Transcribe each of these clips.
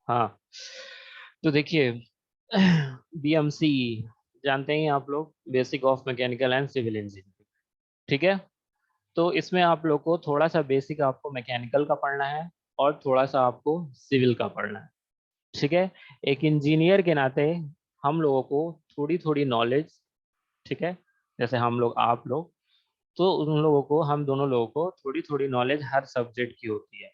हाँ, तो देखिए बीएमसी जानते ही हैं आप लोग, basic of mechanical and civil engineering. ठीक है, तो इसमें आप लोग को थोड़ा सा बेसिक आपको मैकेनिकल का पढ़ना है और थोड़ा सा आपको सिविल का पढ़ना है। ठीक है, एक इंजीनियर के नाते हम लोगों को थोड़ी थोड़ी नॉलेज, ठीक है, जैसे हम लोग आप लोग, तो उन लोगों को, हम दोनों लोगों को थोड़ी थोड़ी नॉलेज हर सब्जेक्ट की होती है।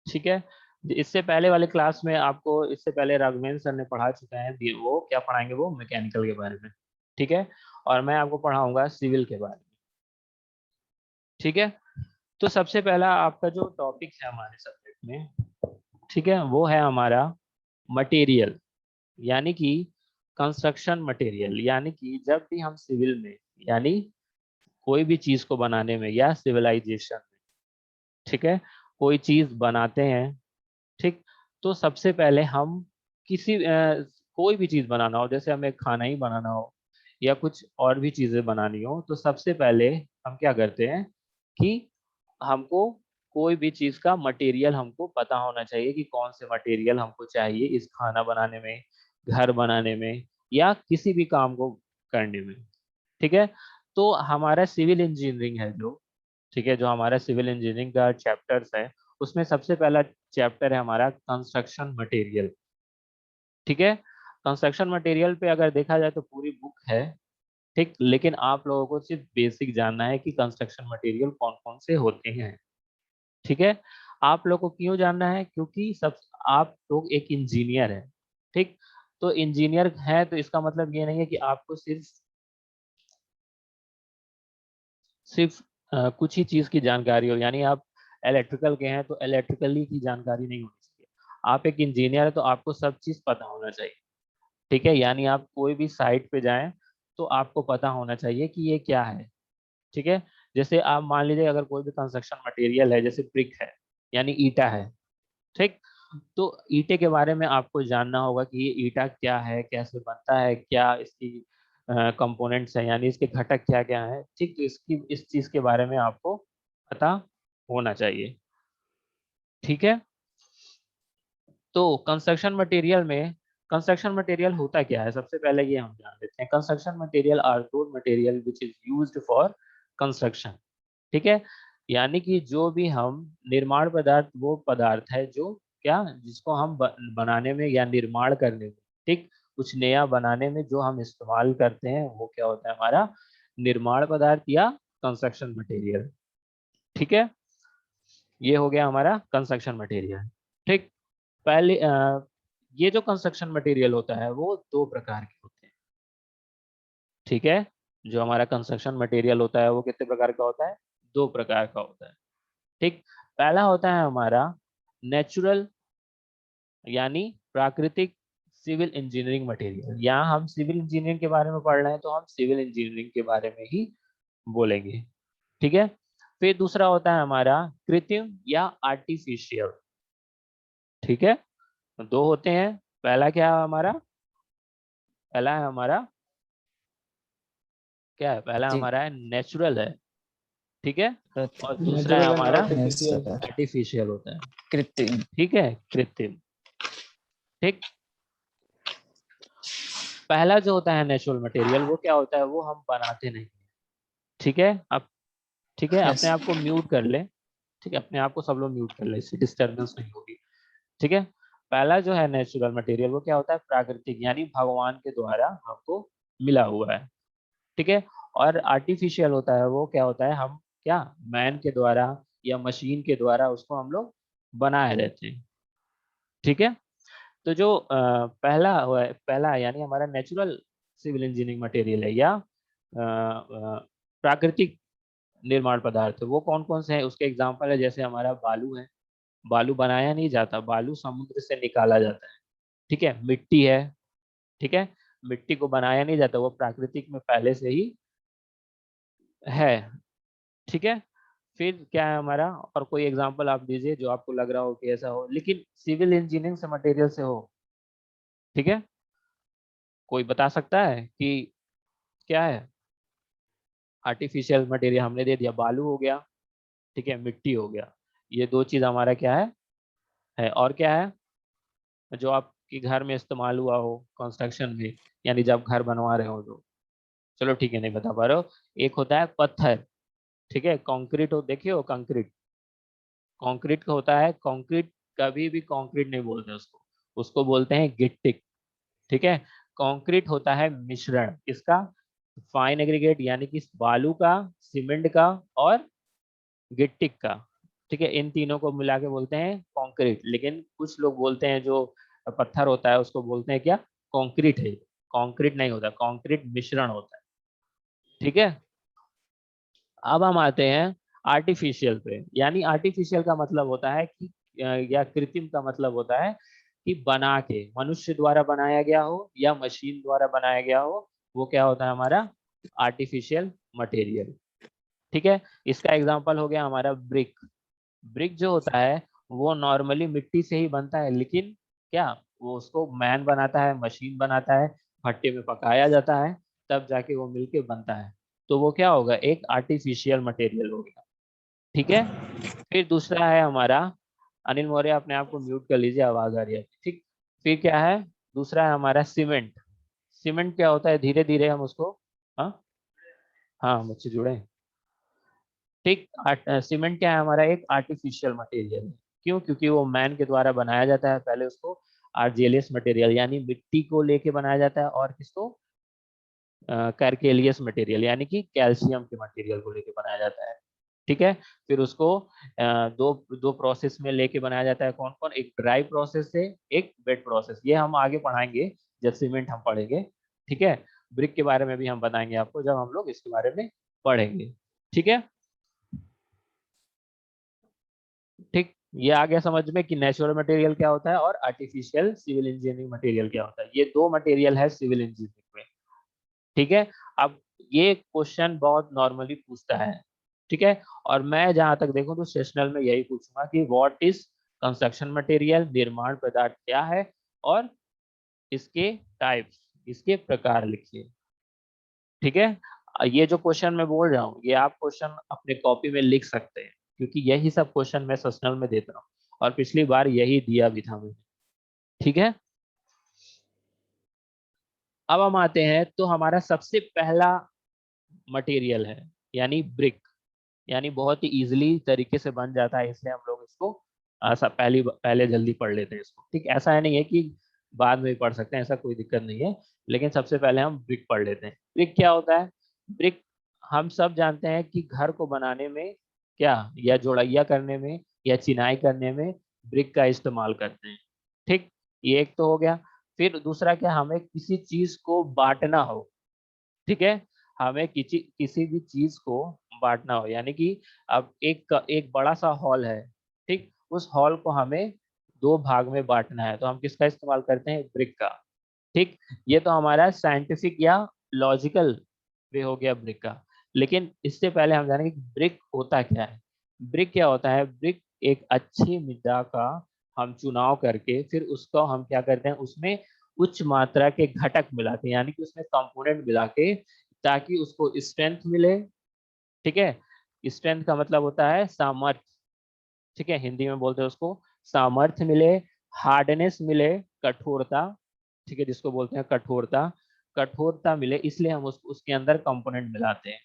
ठीक है, इससे पहले वाले क्लास में आपको, इससे पहले राघवेंद्र सर ने पढ़ा चुका है, वो क्या पढ़ाएंगे, वो मैकेनिकल के बारे में। ठीक है, और मैं आपको पढ़ाऊंगा सिविल के बारे में। ठीक है, तो सबसे पहला आपका जो टॉपिक है हमारे सब्जेक्ट में, ठीक है, वो है हमारा मटेरियल, यानी कि कंस्ट्रक्शन मटेरियल। यानी कि जब भी हम सिविल में, यानी कोई भी चीज को बनाने में या सिविलाइजेशन में, ठीक है, कोई चीज बनाते हैं, ठीक, तो सबसे पहले हम किसी कोई भी चीज बनाना हो, जैसे हमें खाना ही बनाना हो या कुछ और भी चीजें बनानी हो, तो सबसे पहले हम क्या करते हैं कि हमको कोई भी चीज का मटेरियल हमको पता होना चाहिए कि कौन से मटेरियल हमको चाहिए इस खाना बनाने में, घर बनाने में, या किसी भी काम को करने में। ठीक है, तो हमारा सिविल इंजीनियरिंग है जो, ठीक है, जो हमारा सिविल इंजीनियरिंग का चैप्टर्स है, उसमें सबसे पहला चैप्टर है हमारा कंस्ट्रक्शन मटेरियल। ठीक है, कंस्ट्रक्शन मटेरियल पे अगर देखा जाए तो पूरी बुक है, ठीक, लेकिन आप लोगों को सिर्फ बेसिक जानना है कि कंस्ट्रक्शन मटेरियल कौन कौन से होते हैं। ठीक है, आप लोग को क्यों जानना है, क्योंकि सब, आप लोग एक इंजीनियर है, ठीक, तो इंजीनियर है तो इसका मतलब ये नहीं है कि आपको सिर्फ सिर्फ कुछ ही चीज की जानकारी हो, यानी आप इलेक्ट्रिकल के हैं तो इलेक्ट्रिकली की जानकारी नहीं होनी चाहिए। आप एक इंजीनियर है तो आपको सब चीज पता होना चाहिए। ठीक है, यानी आप कोई भी साइट पे जाएं तो आपको पता होना चाहिए कि ये क्या है। ठीक है, जैसे आप मान लीजिए अगर कोई भी कंस्ट्रक्शन मटेरियल है, जैसे ब्रिक है, यानी ईटा है, ठीक, तो ईंटे के बारे में आपको जानना होगा कि ये ईंटा क्या है, कैसे बनता है, क्या इसकी कंपोनेंट्स हैं, यानी इसके घटक क्या क्या हैं। ठीक, तो इसकी, इस चीज के बारे में आपको पता होना चाहिए। ठीक है, तो कंस्ट्रक्शन मटेरियल होता क्या है, सबसे पहले ये हम जान लेते हैं। Construction material are those material which is used for construction. ठीक है, यानी कि जो भी हम निर्माण पदार्थ, वो पदार्थ है जो क्या, जिसको हम बनाने में या निर्माण करने में, ठीक, कुछ नया बनाने में जो हम इस्तेमाल करते हैं, वो क्या होता है, हमारा निर्माण पदार्थ या कंस्ट्रक्शन मटेरियल। ठीक है, ये हो गया हमारा कंस्ट्रक्शन मटेरियल। ठीक, पहले ये जो कंस्ट्रक्शन मटेरियल होता है वो दो प्रकार के होते हैं। ठीक है, जो हमारा कंस्ट्रक्शन मटेरियल होता है वो कितने प्रकार का होता है, दो प्रकार का होता है। ठीक, पहला होता है हमारा नेचुरल, यानी प्राकृतिक सिविल इंजीनियरिंग मटेरियल। यहाँ हम सिविल इंजीनियरिंग के बारे में पढ़ रहे हैं तो हम सिविल इंजीनियरिंग के बारे में ही बोलेंगे। ठीक है, फिर दूसरा होता है हमारा कृत्रिम या आर्टिफिशियल। ठीक है, तो दो होते हैं। पहला क्या है हमारा, पहला है हमारा, क्या है, पहला जी, हमारा है नेचुरल है, ठीक है, और दूसरा है नेचुरल एंड हमारा आर्टिफिशियल। आर्टिफिशियल होता है। कृत्रिम। ठीक है, कृत्रिम। ठीक, पहला जो होता है नेचुरल मटेरियल, वो क्या होता है, वो हम बनाते नहीं। ठीक है, अब, ठीक है, अपने यस। आप को म्यूट कर ले। ठीक है, अपने आप को सब लोग म्यूट कर ले, इससे डिस्टरबेंस नहीं होगी। ठीक है, पहला जो है नेचुरल मटेरियल, वो क्या होता है, प्राकृतिक, यानी भगवान के द्वारा हमको मिला हुआ है। ठीक है, और आर्टिफिशियल होता है, वो क्या होता है, हम क्या, मैन के द्वारा या मशीन के द्वारा उसको हम लोग बनाए रहते हैं। ठीक है, तो जो पहला हुआ है, पहला है, यानी हमारा नेचुरल सिविल इंजीनियरिंग मटेरियल है या प्राकृतिक निर्माण पदार्थ है, वो कौन कौन से हैं, उसके एग्जांपल है, जैसे हमारा बालू है। बालू बनाया नहीं जाता, बालू समुद्र से निकाला जाता है। ठीक है, मिट्टी है, ठीक है, मिट्टी को बनाया नहीं जाता, वो प्राकृतिक में पहले से ही है। ठीक है, फिर क्या है हमारा, और कोई एग्जांपल आप दीजिए जो आपको लग रहा हो कि ऐसा हो, लेकिन सिविल इंजीनियरिंग से मटेरियल से हो। ठीक है, कोई बता सकता है कि क्या है। आर्टिफिशियल मटेरियल हमने दे दिया, बालू हो गया, ठीक है, मिट्टी हो गया, ये दो चीज हमारा क्या है और क्या है, जो आपके घर में इस्तेमाल हुआ हो कंस्ट्रक्शन में, यानी जब घर बनवा रहे हो तो। चलो ठीक है, नहीं बता पा रहे हो। एक होता है पत्थर, ठीक है, कंक्रीट हो, देखिए हो कंक्रीट, कंक्रीट का होता है कंक्रीट, कभी भी कंक्रीट नहीं बोलते उसको, उसको बोलते हैं गिट्टी, ठीक है। कंक्रीट होता है मिश्रण किसका, फाइन एग्रीगेट यानी कि बालू का, सीमेंट का और गिट्टी का, ठीक है, इन तीनों को मिला के बोलते हैं कंक्रीट। लेकिन कुछ लोग बोलते हैं जो पत्थर होता है उसको बोलते हैं क्या, कंक्रीट है, कंक्रीट नहीं होता, कंक्रीट मिश्रण होता है, ठीक है। अब हम आते हैं आर्टिफिशियल पे, यानी आर्टिफिशियल का मतलब होता है कि या कृत्रिम का मतलब होता है कि बना के, मनुष्य द्वारा बनाया गया हो या मशीन द्वारा बनाया गया हो, वो क्या होता है हमारा आर्टिफिशियल मटेरियल, ठीक है। इसका एग्जांपल हो गया हमारा ब्रिक। ब्रिक जो होता है वो नॉर्मली मिट्टी से ही बनता है, लेकिन क्या, वो उसको मैन बनाता है, मशीन बनाता है, भट्टे में पकाया जाता है, तब जाके वो मिलके बनता है। तो वो क्या होगा, एक आर्टिफिशियल मटेरियल हो गया, ठीक है। फिर दूसरा है हमारा, अनिल मौर्य अपने आप को म्यूट कर लीजिए, आवाज आ रही है, ठीक। फिर क्या है, दूसरा है हमारा सीमेंट। सीमेंट क्या होता है, धीरे धीरे हम उसको, हाँ हाँ बच्चे जुड़े हैं। ठीक, सीमेंट क्या है हमारा, एक आर्टिफिशियल मटेरियल है। क्यों, क्योंकि वो मैन के द्वारा बनाया जाता है, पहले उसको आर्जिलियस मटेरियल यानी मिट्टी को लेके बनाया जाता है, और किसको, कैरकेलियस मटेरियल यानी कि कैल्शियम के मटेरियल को लेके बनाया जाता है, ठीक है। फिर उसको दो दो प्रोसेस में लेके बनाया जाता है, कौन कौन, एक ड्राई प्रोसेस है, एक वेट प्रोसेस, ये हम आगे पढ़ाएंगे जब सीमेंट हम पढ़ेंगे, ठीक है। ब्रिक के बारे में भी हम बताएंगे आपको जब हम लोग इसके बारे में पढ़ेंगे, ठीक है। ठीक, ये आ गया समझ में कि नेचुरल मटेरियल क्या होता है और आर्टिफिशियल सिविल इंजीनियरिंग मटेरियल क्या होता है, ये दो मटेरियल है सिविल इंजीनियरिंग में, ठीक है। अब ये क्वेश्चन बहुत नॉर्मली पूछता है, ठीक है। और मैं जहां तक देखूं तो सेशनल में यही पूछूंगा कि व्हाट इज कंस्ट्रक्शन मटेरियल, निर्माण पदार्थ क्या है, और इसके टाइप्स, इसके प्रकार लिखिए, ठीक है। ये जो क्वेश्चन मैं बोल रहा हूँ ये आप क्वेश्चन अपने कॉपी में लिख सकते हैं, क्योंकि यही सब क्वेश्चन मैं सेशनल में देता हूँ, और पिछली बार यही दिया भी था मैंने, ठीक है। अब हम आते हैं तो हमारा सबसे पहला मटेरियल है यानी ब्रिक, यानी बहुत ही इजीली तरीके से बन जाता है, इसलिए हम लोग इसको पहले जल्दी पढ़ लेते हैं इसको, ठीक। ऐसा है नहीं है कि बाद में भी पढ़ सकते हैं, ऐसा कोई दिक्कत नहीं है, लेकिन सबसे पहले हम ब्रिक पढ़ लेते हैं। ब्रिक क्या होता है, ब्रिक हम सब जानते हैं कि घर को बनाने में क्या, या जोड़ैया करने में या चिनाई करने में ब्रिक का इस्तेमाल करते हैं, ठीक। ये एक तो हो गया। फिर दूसरा क्या, हमें किसी चीज को बांटना हो, ठीक है, हमें किसी किसी भी चीज को बांटना हो, यानी कि अब एक एक बड़ा सा हॉल है, ठीक, उस हॉल को हमें दो भाग में बांटना है, तो हम किसका इस्तेमाल करते हैं, ब्रिक का, ठीक। ये तो हमारा साइंटिफिक या लॉजिकल वे हो गया ब्रिक का। लेकिन इससे पहले हम जानेंगे कि ब्रिक होता क्या है। ब्रिक क्या होता है, ब्रिक एक अच्छी मृदा का हम चुनाव करके फिर उसको हम क्या करते हैं, उसमें उच्च मात्रा के घटक मिलाते हैं, यानी कि उसमें कंपोनेंट मिला के, ताकि उसको स्ट्रेंथ मिले, ठीक है। स्ट्रेंथ का मतलब होता है सामर्थ्य, ठीक है, हिंदी में बोलते हैं उसको सामर्थ्य मिले, हार्डनेस मिले, कठोरता, ठीक है, जिसको बोलते हैं कठोरता, कठोरता मिले, इसलिए हम उसके अंदर कंपोनेंट मिलाते हैं,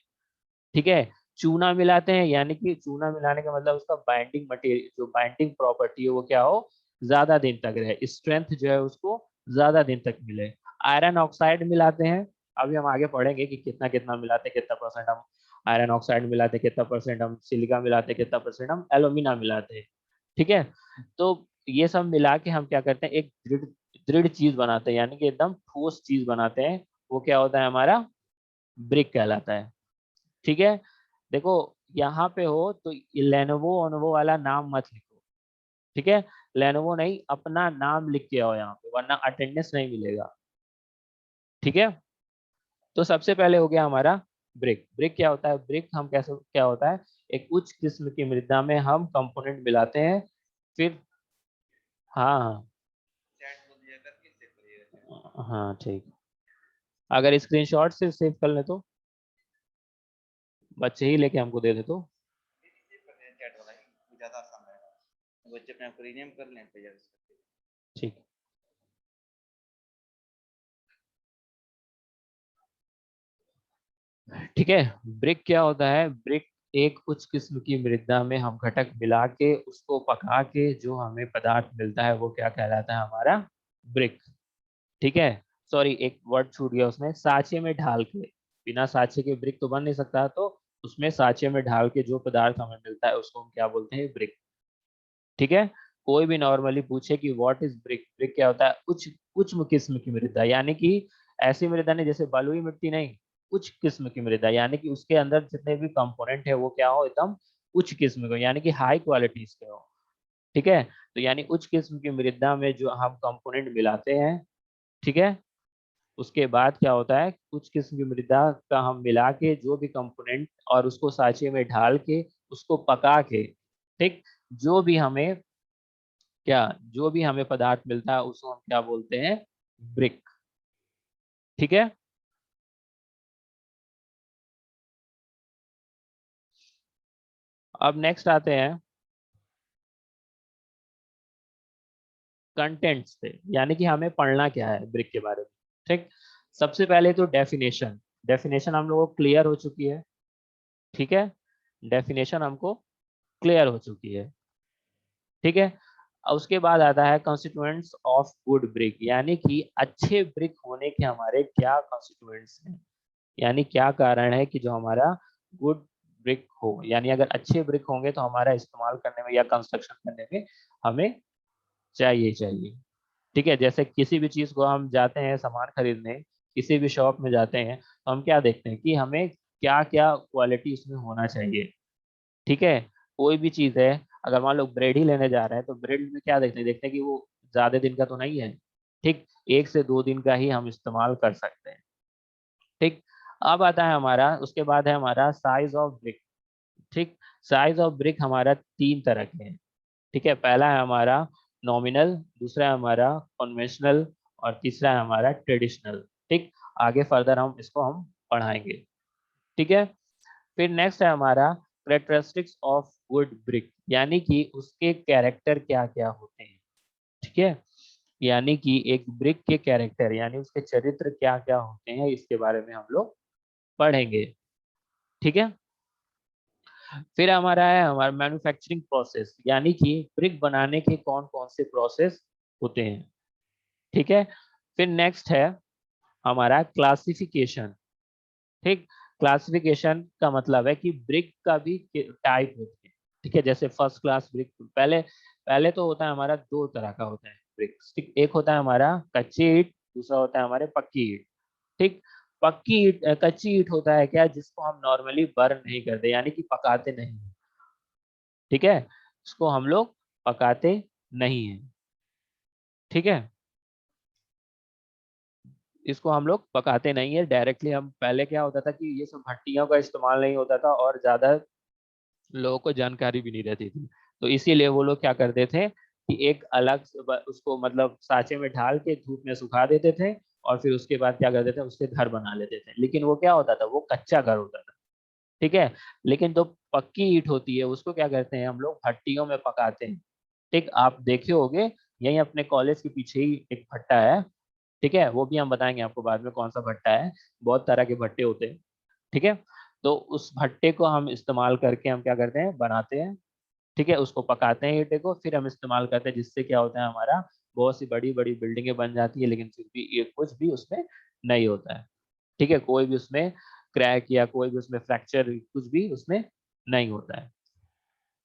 ठीक है। चूना मिलाते हैं, यानी कि चूना मिलाने का मतलब उसका बाइंडिंग मटेरियल, जो बाइंडिंग प्रॉपर्टी है वो क्या हो, ज्यादा दिन तक रहे, स्ट्रेंथ जो है उसको ज्यादा दिन तक मिले। आयरन ऑक्साइड मिलाते हैं, अभी हम आगे पढ़ेंगे कि कितना कितना मिलाते हैं, कितना परसेंट हम आयरन ऑक्साइड मिलाते हैं, कितना परसेंट हम सिलिका मिलाते हैं, कितना परसेंट हम एल्यूमिना मिलाते हैं, ठीक है। तो ये सब मिला के हम क्या करते हैं, एक दृढ़ दृढ़ चीज बनाते हैं, यानी कि एकदम ठोस चीज बनाते हैं, वो क्या होता है हमारा ब्रिक कहलाता है, ठीक है। देखो यहाँ पे हो तो लेनोवो ओनोवो वाला नाम मत लिखो, ठीक है, लेनोवो नहीं, अपना नाम लिख के आओ यहाँ पे, वरना अटेंडेंस नहीं मिलेगा, ठीक है। तो सबसे पहले हो गया हमारा ब्रिक। ब्रिक क्या होता है, ब्रिक हम कैसे, क्या होता है, एक उच्च किस्म की मृदा में हम कंपोनेंट मिलाते हैं, फिर, हाँ हाँ ठीक, अगर स्क्रीनशॉट से सेव कर ले तो बच्चे ही लेके हमको दे दे तो, ठीक। ठीक है। ब्रिक क्या होता है? ब्रिक एक उच्च किस्म की मृदा में हम घटक मिला के उसको पका के जो हमें पदार्थ मिलता है वो क्या कहलाता है? हमारा ब्रिक। ठीक है। सॉरी, एक वर्ड छूट गया उसमें, साँचे में ढाल के। बिना साँचे के ब्रिक तो बन नहीं सकता, तो उसमें साँचे में ढाल के जो पदार्थ हमें मिलता है उसको हम क्या बोलते हैं? ब्रिक। ठीक है। कोई भी नॉर्मली पूछे कि व्हाट इज ब्रिक, ब्रिक क्या होता है? उच्च उच्च किस्म की मृदा, यानी कि ऐसी मृदा नहीं जैसे बलुई मिट्टी नहीं, उच्च किस्म की मृदा, यानी कि उसके अंदर जितने भी कंपोनेंट है वो क्या हो? एकदम उच्च किस्म के, यानी कि हाई क्वालिटीज के हो। ठीक है। तो यानी उच्च किस्म की मृदा में जो हम कंपोनेंट मिलाते हैं, ठीक है, उसके बाद क्या होता है? उच्च किस्म की मृदा का हम मिला के जो भी कंपोनेंट और उसको साँचे में ढाल के उसको पका के, ठीक, जो भी हमें क्या जो भी हमें पदार्थ मिलता है उसको हम क्या बोलते हैं? ब्रिक। ठीक है। अब नेक्स्ट आते हैं कंटेंट्स पे, यानी कि हमें पढ़ना क्या है ब्रिक के बारे में। ठीक। सबसे पहले तो डेफिनेशन, डेफिनेशन हम लोगों को क्लियर हो चुकी है। ठीक है। डेफिनेशन हमको क्लियर हो चुकी है। ठीक है। अब उसके बाद आता है कंस्टिट्यूएंट्स ऑफ गुड ब्रिक, यानी कि अच्छे ब्रिक होने के हमारे क्या कंस्टिट्यूएंट्स हैं, यानी क्या कारण है कि जो हमारा गुड ब्रिक हो, यानी अगर अच्छे ब्रिक होंगे तो हमारा इस्तेमाल करने में या कंस्ट्रक्शन करने में हमें चाहिए चाहिए। ठीक है। जैसे किसी भी चीज को हम जाते हैं सामान खरीदने, किसी भी शॉप में जाते हैं तो हम क्या देखते हैं कि हमें क्या क्या क्वालिटी उसमें होना चाहिए। ठीक है। कोई भी चीज है, अगर मान लो ब्रेड ही लेने जा रहे हैं तो ब्रेड में क्या देखते हैं? देखते हैं कि वो ज्यादा दिन का तो नहीं है। ठीक। 1 से 2 दिन का ही हम इस्तेमाल कर सकते हैं। ठीक। अब आता है हमारा, उसके बाद है हमारा साइज ऑफ ब्रिक। ठीक। साइज ऑफ ब्रिक हमारा 3 तरह के हैं। ठीक है। पहला है हमारा नॉमिनल, दूसरा है हमारा कन्वेंशनल, और तीसरा है हमारा ट्रेडिशनल। ठीक। आगे फर्दर हम इसको हम पढ़ाएंगे। ठीक है। फिर नेक्स्ट है हमारा कैरेक्टरिस्टिक्स ऑफ गुड ब्रिक, यानी कि उसके कैरेक्टर क्या क्या होते हैं। ठीक है। यानी कि एक ब्रिक के कैरेक्टर, यानी उसके चरित्र क्या क्या होते हैं, इसके बारे में हम लोग पढ़ेंगे। ठीक है। फिर हमारा है हमारा मैन्युफैक्चरिंग प्रोसेस, यानी कि ब्रिक बनाने के कौन कौन से प्रोसेस होते हैं। ठीक है। फिर नेक्स्ट है हमारा क्लासिफिकेशन। ठीक। क्लासिफिकेशन का मतलब है कि ब्रिक का भी टाइप होते हैं। ठीक है। जैसे फर्स्ट क्लास ब्रिक, पहले पहले तो होता है हमारा 2 तरह का होता है ब्रिक्स। ठीक। एक होता है हमारा कच्ची ईंट, दूसरा होता है हमारे पक्की ईंट। ठीक। पक्की ईंट कच्ची ईंट होता है क्या? जिसको हम नॉर्मली बर्न नहीं करते, यानी कि पकाते नहीं। ठीक है। इसको हम लोग पकाते नहीं है। ठीक है। इसको हम लोग पकाते नहीं है, डायरेक्टली हम, पहले क्या होता था कि ये सब भट्टियों का इस्तेमाल नहीं होता था और ज्यादा लोगों को जानकारी भी नहीं रहती थी, तो इसीलिए वो लोग क्या करते थे कि एक अलग उसको मतलब सांचे में ढाल के धूप में सुखा देते थे, और फिर उसके बाद क्या करते थे? उससे घर बना लेते थे, लेकिन वो क्या होता था? वो कच्चा घर होता था। ठीक है। लेकिन जो पक्की ईंट होती है उसको क्या करते हैं हम लोग? भट्टियों में पकाते हैं। ठीक। आप देखे होंगे, यही अपने कॉलेज के पीछे ही एक भट्टा है। ठीक है। वो भी हम बताएंगे आपको बाद में कौन सा भट्टा है, बहुत तरह के भट्टे होते हैं। ठीक है। तो उस भट्टे को हम इस्तेमाल करके हम क्या करते हैं? बनाते हैं। ठीक है। उसको पकाते हैं ईंटे को, फिर हम इस्तेमाल करते हैं, जिससे क्या होता है हमारा बहुत सी बड़ी बड़ी बिल्डिंगें बन जाती है, लेकिन फिर भी ये कुछ भी उसमें नहीं होता है। ठीक है। कोई भी उसमें क्रैक या कोई भी उसमें फ्रैक्चर कुछ भी उसमें नहीं होता है।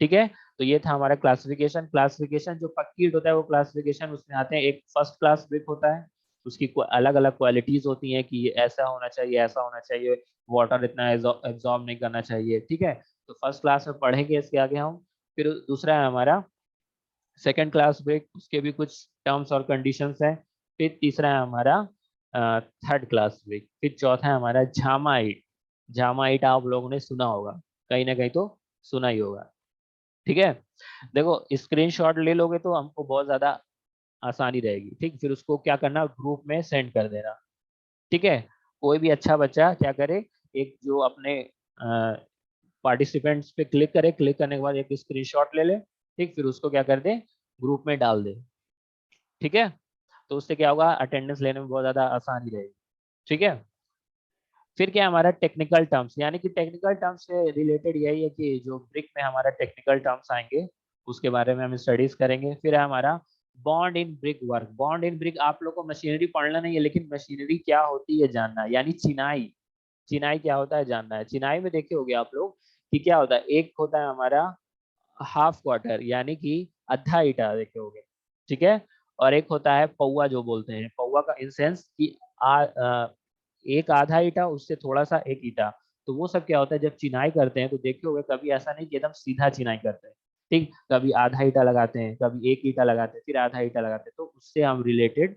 ठीक है। तो ये था हमारा क्लासिफिकेशन। क्लासिफिकेशन जो पक्की ईंट होता है वो क्लासिफिकेशन उसमें आते हैं, एक फर्स्ट क्लास ब्रिक होता है, उसकी अलग अलग क्वालिटीज होती हैं कि ये ऐसा होना चाहिए, ऐसा होना चाहिए, वाटर इतना एब्जॉर्ब नहीं करना चाहिए। ठीक है। तो फर्स्ट क्लास में पढ़ेंगे इसके आगे हम। फिर दूसरा है हमारा सेकंड क्लास ब्रिक, उसके भी कुछ टर्म्स और कंडीशंस हैं। फिर तीसरा है हमारा थर्ड क्लास ब्रिक। फिर चौथा है हमारा झामाइट। झामाइट आप लोगों ने सुना होगा, कहीं ना कहीं तो सुना ही होगा। ठीक है। देखो, स्क्रीनशॉट ले लोगे तो हमको बहुत ज्यादा आसानी रहेगी। ठीक। फिर उसको क्या करना? ग्रुप में सेंड कर देना। ठीक है। कोई भी अच्छा बच्चा क्या करे, एक जो अपने पार्टिसिपेंट्स पे क्लिक करे, क्लिक करने के बाद एक स्क्रीनशॉट ले ले। ठीक। फिर उसको क्या कर दे? ग्रुप में डाल दे। ठीक है। तो उससे क्या होगा? अटेंडेंस लेने में बहुत ज्यादा आसानी रहेगी। ठीक है। फिर क्या है हमारा टेक्निकल टर्म्स, यानी कि टेक्निकल टर्म्स से रिलेटेड यही है कि जो ब्रिक में हमारा टेक्निकल टर्म्स आएंगे उसके बारे में हम स्टडीज करेंगे। फिर है हमारा bond in brick work. Bond in brick आप लोग को मशीनरी पढ़ना नहीं है, लेकिन मशीनरी क्या होती है जानना है, यानी चिनाई, चिनाई क्या होता है जानना है। चिनाई में देखे होगे आप लोग कि क्या होता है, एक होता है हमारा हाफ क्वार्टर यानी कि आधा ईटा देखे होगे, ठीक है, और एक होता है पौवा, जो बोलते हैं पौवा का इन सेंस कि एक आधा ईटा उससे थोड़ा सा एक ईटा। तो वो सब क्या होता है जब चिनाई करते हैं तो देखे होगे कभी ऐसा नहीं कि एकदम सीधा चिनाई करते हैं, ठीक, कभी आधा ईटा लगाते हैं, कभी एक ईटा लगाते हैं, फिर आधा ईटा लगाते हैं, तो उससे हम रिलेटेड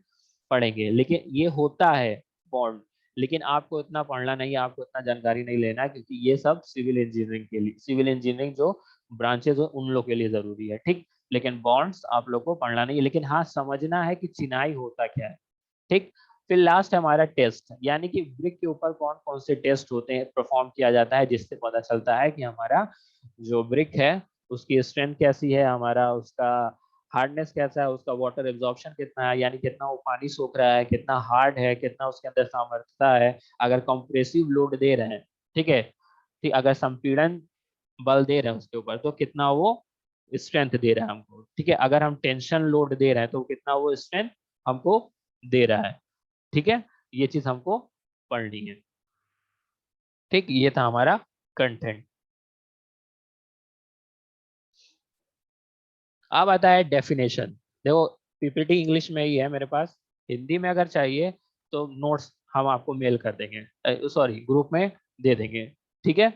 पढ़ेंगे। लेकिन ये होता है बॉन्ड, लेकिन आपको इतना पढ़ना नहीं है, आपको इतना जानकारी नहीं लेना है, क्योंकि ये सब सिविल इंजीनियरिंग के लिए, सिविल इंजीनियरिंग जो ब्रांचेज हो उन लोग के लिए जरूरी है, ठीक। लेकिन बॉन्ड्स आप लोग को पढ़ना नहीं है, लेकिन हाँ समझना है कि चिनाई होता क्या है, ठीक। फिर लास्ट हमारा टेस्ट, यानी कि ब्रिक के ऊपर कौन कौन से टेस्ट होते हैं, परफॉर्म किया जाता है, जिससे पता चलता है कि हमारा जो ब्रिक है उसकी स्ट्रेंथ कैसी है, हमारा उसका हार्डनेस कैसा है, उसका वाटर एब्जॉर्प्शन कितना है, यानी कितना वो पानी सोख रहा है, कितना हार्ड है, कितना उसके अंदर सामर्थ्यता है, अगर कंप्रेसिव लोड दे रहे हैं, ठीक है, ठीक, अगर संपीड़न बल दे रहे हैं उसके ऊपर तो कितना वो स्ट्रेंथ दे रहा है हमको, ठीक है, अगर हम टेंशन लोड दे रहे हैं तो कितना वो स्ट्रेंथ हमको दे रहा है, ठीक है, ये चीज हमको पढ़नी है, ठीक। ये था हमारा कंटेंट। अब आता है डेफिनेशन। देखो पीपीटी इंग्लिश में ही है मेरे पास, हिंदी में अगर चाहिए तो नोट्स हम आपको मेल कर देंगे, सॉरी ग्रुप में दे देंगे, ठीक है।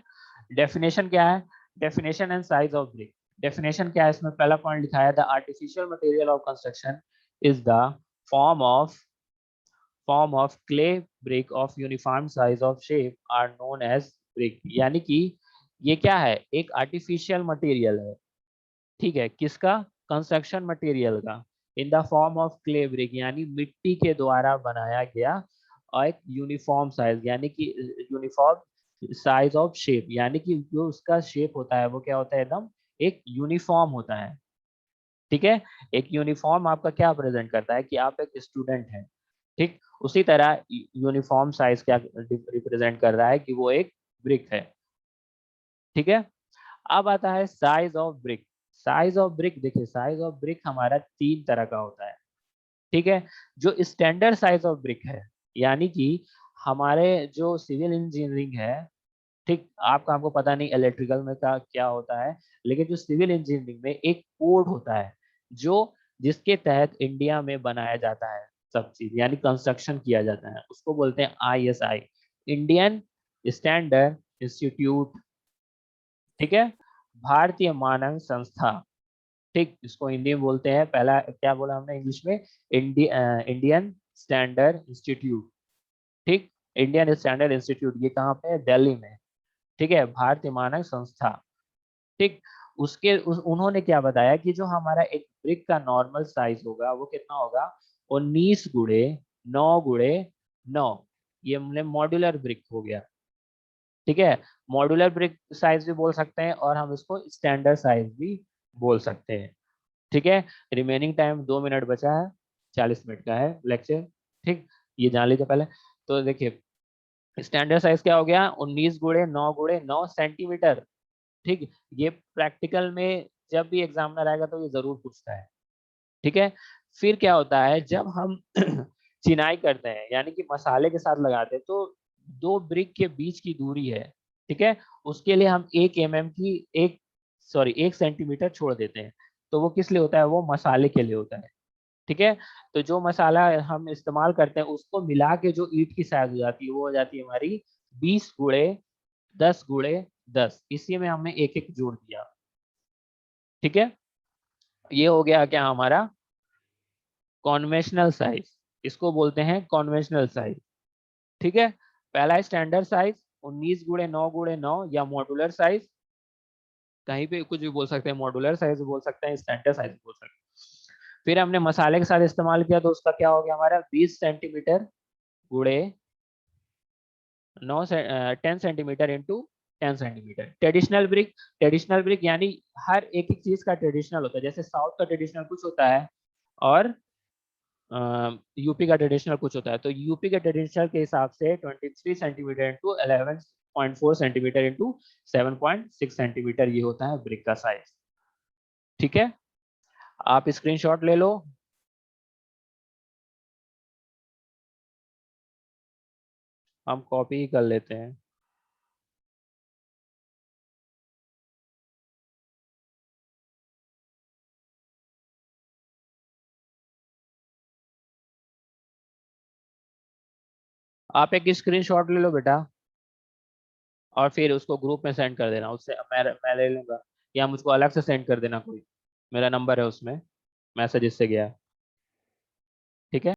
डेफिनेशन क्या है, definition and size of brick. Definition क्या है, इसमें पहला पॉइंट लिखा है the artificial material of construction is the form of form of clay brick of uniform size of shape are known as brick। यानी कि ये क्या है, एक आर्टिफिशियल मटेरियल है, ठीक है, किसका, कंस्ट्रक्शन मटेरियल का, in the form of clay brick यानी मिट्टी के द्वारा बनाया गया, और एक यूनिफॉर्म साइज यानी कि यूनिफॉर्म साइज ऑफ शेप, यानी कि जो उसका शेप होता है वो क्या होता है, एकदम एक यूनिफॉर्म होता है, ठीक है। एक यूनिफॉर्म आपका क्या प्रेजेंट करता है कि आप एक स्टूडेंट हैं, ठीक, उसी तरह यूनिफॉर्म साइज क्या रिप्रेजेंट कर रहा है कि वो एक ब्रिक है, ठीक है। अब आता है size of brick. Size of brick, देखिए साइज ऑफ ब्रिक हमारा तीन तरह का होता है, ठीक है। जो स्टैंडर्ड साइज ऑफ ब्रिक है, यानी कि हमारे जो सिविल इंजीनियरिंग है, ठीक, आपका हमको पता नहीं इलेक्ट्रिकल में का क्या होता है, लेकिन जो सिविल इंजीनियरिंग में एक कोड होता है जो जिसके तहत इंडिया में बनाया जाता है सब चीज, यानी कंस्ट्रक्शन किया जाता है, उसको बोलते हैं आईएसआई, इंडियन स्टैंडर्ड इंस्टीट्यूट, ठीक है, भारतीय मानक संस्था, ठीक, इसको हिंदी में बोलते हैं, पहला क्या बोला हमने इंग्लिश में, इंडियन स्टैंडर्ड इंस्टीट्यूट, ठीक, इंडियन स्टैंडर्ड इंस्टीट्यूट, ये कहाँ पे है, दिल्ली में, ठीक है, भारतीय मानक संस्था, ठीक। उन्होंने क्या बताया कि जो हमारा एक ब्रिक का नॉर्मल साइज होगा वो कितना होगा, 19 × 9 × 9, ये हमने मॉड्यूलर ब्रिक हो गया, ठीक है। मॉड्यूलर ब्रिक साइज भी बोल सकते हैं और हम इसको स्टैंडर्ड साइज भी बोल सकते हैं, ठीक है। रिमेनिंग टाइम 2 मिनट बचा है, 40 मिनट का है लेक्चर, ठीक, ये जान लीजिए पहले। तो देखिए स्टैंडर्ड साइज क्या हो गया, 19 × 9 × 9 सेंटीमीटर, ठीक। ये प्रैक्टिकल में जब भी एग्जामिनर आएगा तो ये जरूर पूछता है, ठीक है। फिर क्या होता है जब हम चिनाई करते हैं यानी कि मसाले के साथ लगाते हैं तो दो ब्रिक के बीच की दूरी है, ठीक है, उसके लिए हम 1 mm की एक सॉरी 1 सेंटीमीटर छोड़ देते हैं, तो वो किस लिए होता है, वो मसाले के लिए होता है, ठीक है। तो जो मसाला हम इस्तेमाल करते हैं उसको मिला के जो ईंट की साइज हो जाती है वो हो जाती है हमारी 20 × 10 × 10, इसी में हमने एक एक जोड़ दिया, ठीक है। ये हो गया क्या हमारा कॉन्वेंशनल साइज, इसको बोलते हैं कॉन्वेंशनल साइज, ठीक है। पहला स्टैंडर्ड साइज 19 × 9 × 9 या मॉड्यूलर साइज, कहीं पे कुछ भी बोल सकते हैं, मॉड्यूलर साइज बोल सकते हैं, स्टैंडर्ड साइज बोल सकते हैं। फिर हमने मसाले के साथ इस्तेमाल किया तो उसका क्या हो गया हमारा 20 सेंटीमीटर गुड़े 10 centimetre into 10 centimetre. Traditional brick यानी हर एक एक चीज का ट्रेडिशनल होता है, जैसे साउथ का ट्रेडिशनल कुछ होता है और यूपी का ट्रेडिशनल कुछ होता है, तो यूपी के ट्रेडिशनल के हिसाब से 23 centimetre into 11.4 centimetre into 7.6 centimetre ये होता है ब्रिक का साइज। ठीक है, आप स्क्रीनशॉट ले लो। हम कॉपी ही कर लेते हैं। आप एक स्क्रीनशॉट ले लो बेटा, और फिर उसको ग्रुप में सेंड कर देना। उससे मैं ले लूंगा, या मुझको अलग से सेंड कर देना कोई, मेरा नंबर है उसमें, मैसेज इससे गया। ठीक है।